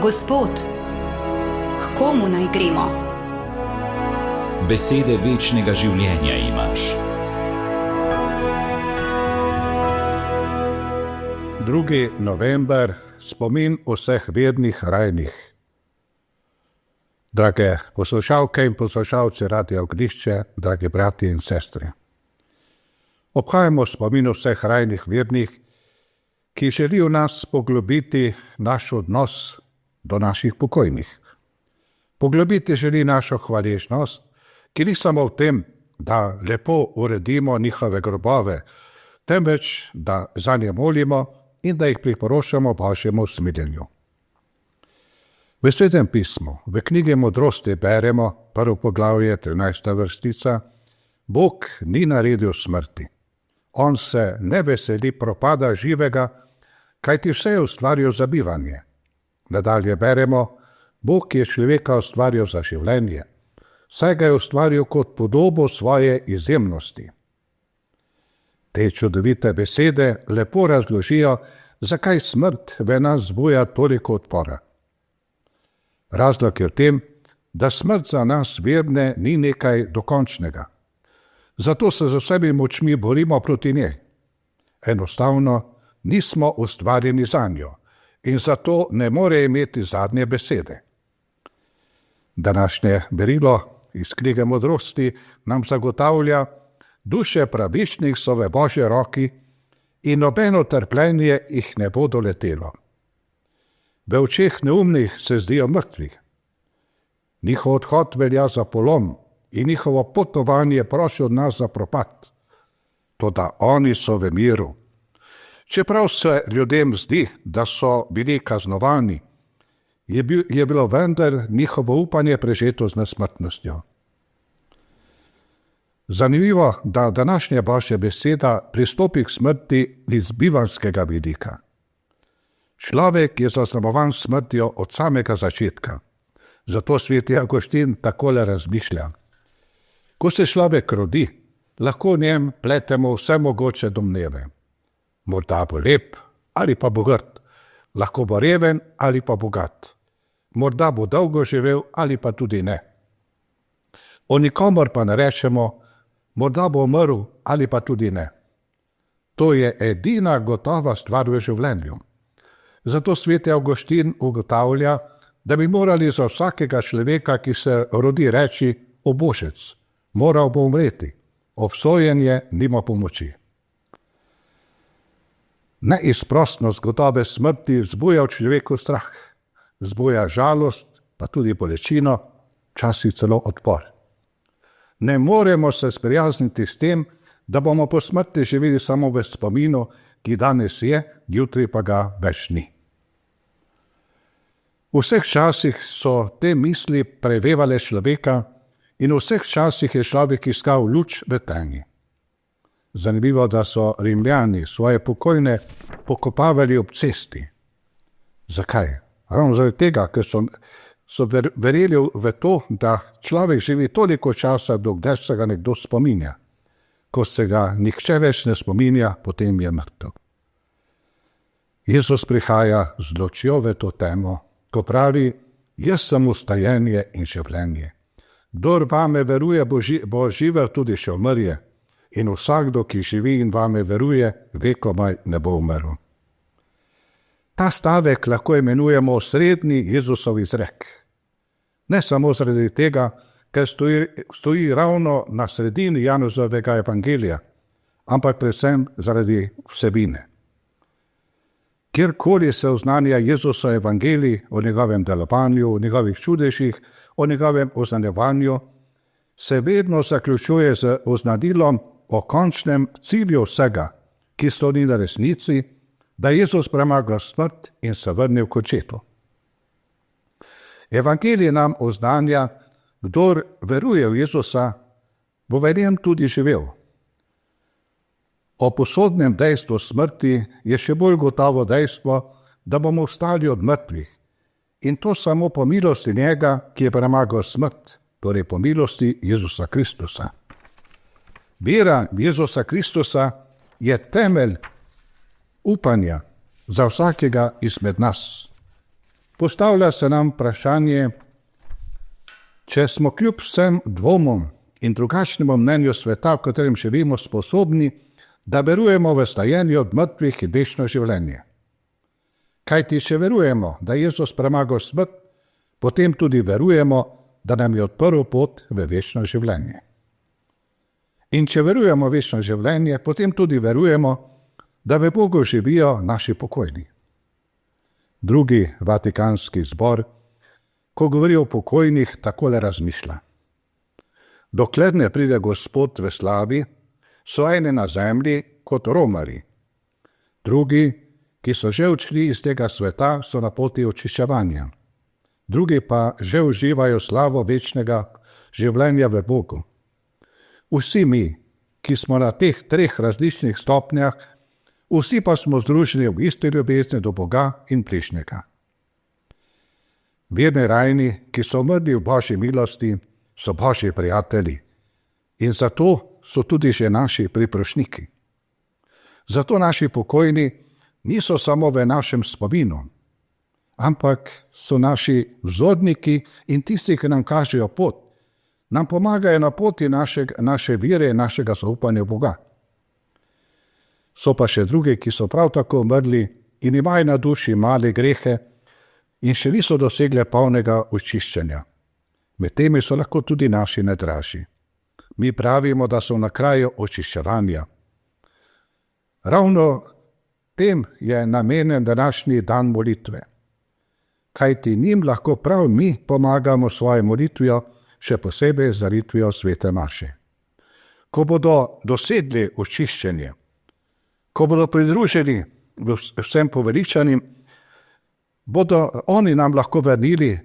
Gospod, k komu naj gremo? Besede večnega življenja imaš. 2. november, spomin vseh vernih rajnih. Drage poslušalke in poslušalci Radia Ognjišče, dragi bratje in sestre. Obhajamo spomin vseh rajnih vernih, ki želijo nas poglobiti naš odnos do naših pokojnih. Poglobiti želi našo hvaležnost, ki ni samo v tem, da lepo uredimo njihove grobove, temveč da zanje molimo in da jih priporočamo Božjemu smiljenju. V Svetem pismu, v knjigi Modrosti beremo, 1. poglavje, 13. vrstica, Bog ni naredil smrti. On se ne veseli propada živega, kajti vse je ustvaril za bivanje. Nadalje beremo, Bog je človeka ustvaril za življenje, saj ga je ustvaril kot podobo svoje izjemnosti. Te čudovite besede lepo razložijo, zakaj smrt v nas zbuja toliko odpora. Razlog je v tem, da smrt za nas verne ni nekaj dokončnega. Zato se z vsemi močmi borimo proti njej. Enostavno nismo ustvarjeni zanjo in zato ne more imeti zadnje besede. Današnje berilo iz knjige Modrosti nam zagotavlja, duše pravičnih so v Božji roki in nobeno trpljenje jih ne bo doletelo. V očeh neumnih se zdijo mrtvi. Njihov odhod velja za polom in njihovo potovanje prosi od nas za propad. Toda oni so v miru. Čeprav se ljudem zdi, da so bili kaznovani, je bilo vendar njihovo upanje prežeto z nesmrtnostjo. Zanimivo, da današnja Božja beseda pristopi k smrti iz bivanjskega vidika. Človek je zaznamovan smrtjo od samega začetka. Zato sveti Avguštin takole razmišlja. Ko se človek rodi, lahko v njem pletemo vse mogoče domneve. Morda bo lep ali pa bo grd, lahko bo reven ali pa bogat. Morda bo dolgo živel ali pa tudi ne. O nikomor pa ne rečemo, morda bo umrl ali pa tudi ne. To je edina gotova stvar v življenju. Zato sveti Avguštin ugotavlja, da bi morali za vsakega človeka, ki se rodi, reči obožec, moral bo umreti, obsojenje nima pomoči. Neizprostnost gotove smrti vzbuja v človeku strah, vzbuja žalost, pa tudi bolečino, včasih celo odpor. Ne moremo se sprijazniti s tem, da bomo po smrti živeli samo v spominu, ki danes je, jutri pa ga več ni. V vseh časih so te misli prevevale človeka in v vseh časih je človek iskal luč v temi. Zanimivo, da so Rimljani svoje pokojne pokopavali ob cesti. Zakaj? Ravno zaradi tega, ker so verjeli v to, da človek živi toliko časa, dokler se ga nekdo spominja. Ko se ga nihče več ne spominja, potem je mrtev. Jezus prihaja z lučjo v to temo, ko pravi, jaz sem vstajenje in življenje. Kdor vame veruje, bo živel tudi še umrje, in vsakdo, ki živi in vame veruje, vekomaj ne bo umrl. Ta stavek lahko imenujemo osrednji Jezusov izrek. Ne samo zaradi tega, ker stoji ravno na sredini Janezovega evangelija, ampak predvsem zaradi vsebine. Kjerkoli se oznanja Jezusa evangelij o njegovem delovanju, o njegovih čudežih, o njegovem oznanjevanju, se vedno zaključuje z oznanilom o končnem cilju vsega, ki sloni na resnici, da je Jezus premagal smrt in se vrnil k Očetu. Evangelij nam oznanja, kdor veruje v Jezusa, bo v njem tudi živel. O posodnem dejstvu smrti je še bolj gotovo dejstvo, da bomo vstali od mrtvih, in to samo po milosti njega, ki je premagal smrt, torej po milosti Jezusa Kristusa. Vera v Jezusa Kristusa je temelj upanja za vsakega izmed nas. Postavlja se nam vprašanje, če smo kljub vsem dvomom in drugačnemu mnenju sveta, v katerem živimo, sposobni, da verujemo v stajenje od mrtvih in večno življenje. Kajti, če verujemo, da je Jezus premagal smrt, potem tudi verujemo, da nam je odprl pot v večno življenje. In če verujemo v večno življenje, potem tudi verujemo, da v Bogu živijo naši pokojni. Drugi Vatikanski zbor, ko govori o pokojnih, takole razmišlja. Dokler ne pride Gospod v slavi, so eni na zemlji kot romarji. Drugi, ki so že odšli iz tega sveta, so na poti očiščevanja. Drugi pa že uživajo slavo večnega življenja v Bogu. Vsi mi, ki smo na teh treh različnih stopnjah, vsi pa smo združeni v isti ljubezni do Boga in bližnjega. Verni rajni, ki so umrli v Božji milosti, so Božji prijatelji in zato so tudi že naši priprošniki. Zato naši pokojni niso samo v našem spominu, ampak so naši vzorniki in tisti, ki nam kažejo pot, nam pomagajo na poti naše vere in našega zaupanja v Boga. So pa še drugi, ki so prav tako umrli in imajo na duši male grehe in še niso dosegli polnega očiščenja. Med temi so lahko tudi naši najdražji. Mi pravimo, da so na kraju očiščevanja. Ravno tem je namenjen današnji dan molitve. Kajti njim lahko prav mi pomagamo svojo molitvijo, še posebej z daritvijo svete maše. Ko bodo dosegli očiščenje, ko bodo pridruženi vsem poveličanim, bodo oni nam lahko vrnili,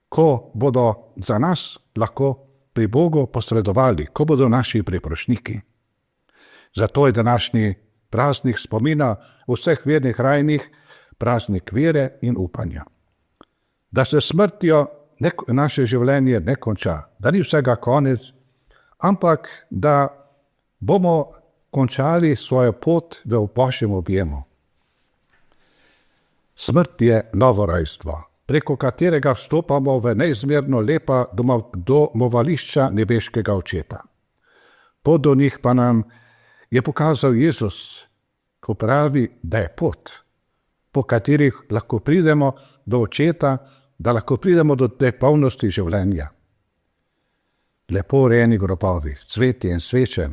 ko bodo za nas lahko pri Bogu posredovali, ko bodo naši priprošniki. Zato je današnji praznik spomina vseh vernih rajnih, praznik vere in upanja. Da se smrtjo naše življenje ne konča, da ni vsega konec, ampak da bomo končali svojo pot v Božjem objemu. Smrt je novo rojstvo, preko katerega vstopamo v neizmerno lepa domovališča nebeškega Očeta. Pot do njih pa nam je pokazal Jezus, ko pravi, da je pot, po katerih lahko pridemo do Očeta, da lahko pridemo do te polnosti življenja. Lepo urejeni grobovi, cvetje in sveče,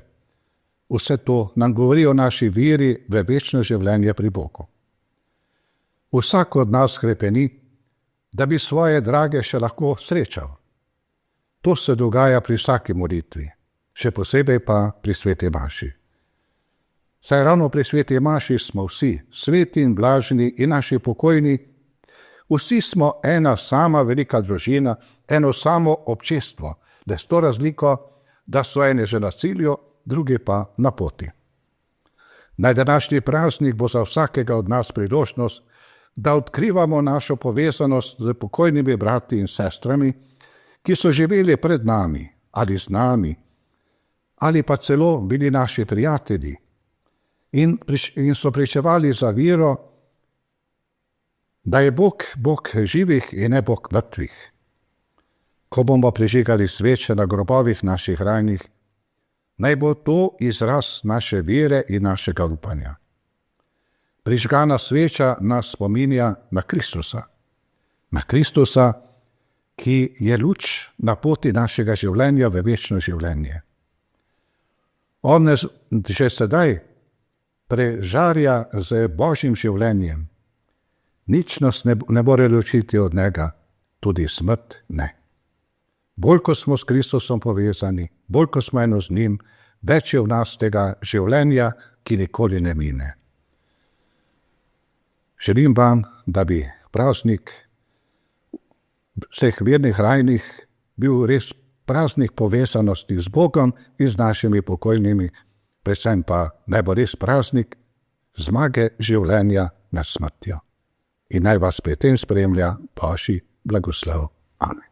vse to nam govori o naši veri v večno življenje pri Bogu. Vsak od nas hrepeni, da bi svoje drage še lahko srečal. To se dogaja pri vsaki molitvi, še posebej pa pri sveti maši. Saj ravno pri sveti maši smo vsi, sveti in blaženi in naši pokojni, vsi smo ena sama velika družina, eno samo občestvo, da je to razliko, da so eni že na cilju, drugi pa na poti. Naj današnji praznik bo za vsakega od nas priložnost, da odkrivamo našo povezanost z pokojnimi brati in sestrami, ki so živeli pred nami ali z nami, ali pa celo bili naši prijatelji in so pričevali za vero, da je Bog živih in ne Bog mrtvih. Ko bomo prižigali sveče na grobovih naših rajnih, naj bo to izraz naše vere in našega upanja. Prižgana sveča nas spominja na Kristusa, ki je luč na poti našega življenja v večno življenje. On nas že sedaj prežarja z Božjim življenjem. Nič nas ne more ločiti od njega, tudi smrt ne. Bolj ko smo s Kristusom povezani, bolj ko smo eno z njim, več je v nas tega življenja, ki nikoli ne mine. Želim vam, da bi praznik vseh vernih rajnih bil res praznik povezanosti z Bogom in z našimi pokojnimi, predvsem pa naj bo res praznik zmage življenja nad smrtjo. In naj vas pri tem spremlja Božji blagoslov. Amen.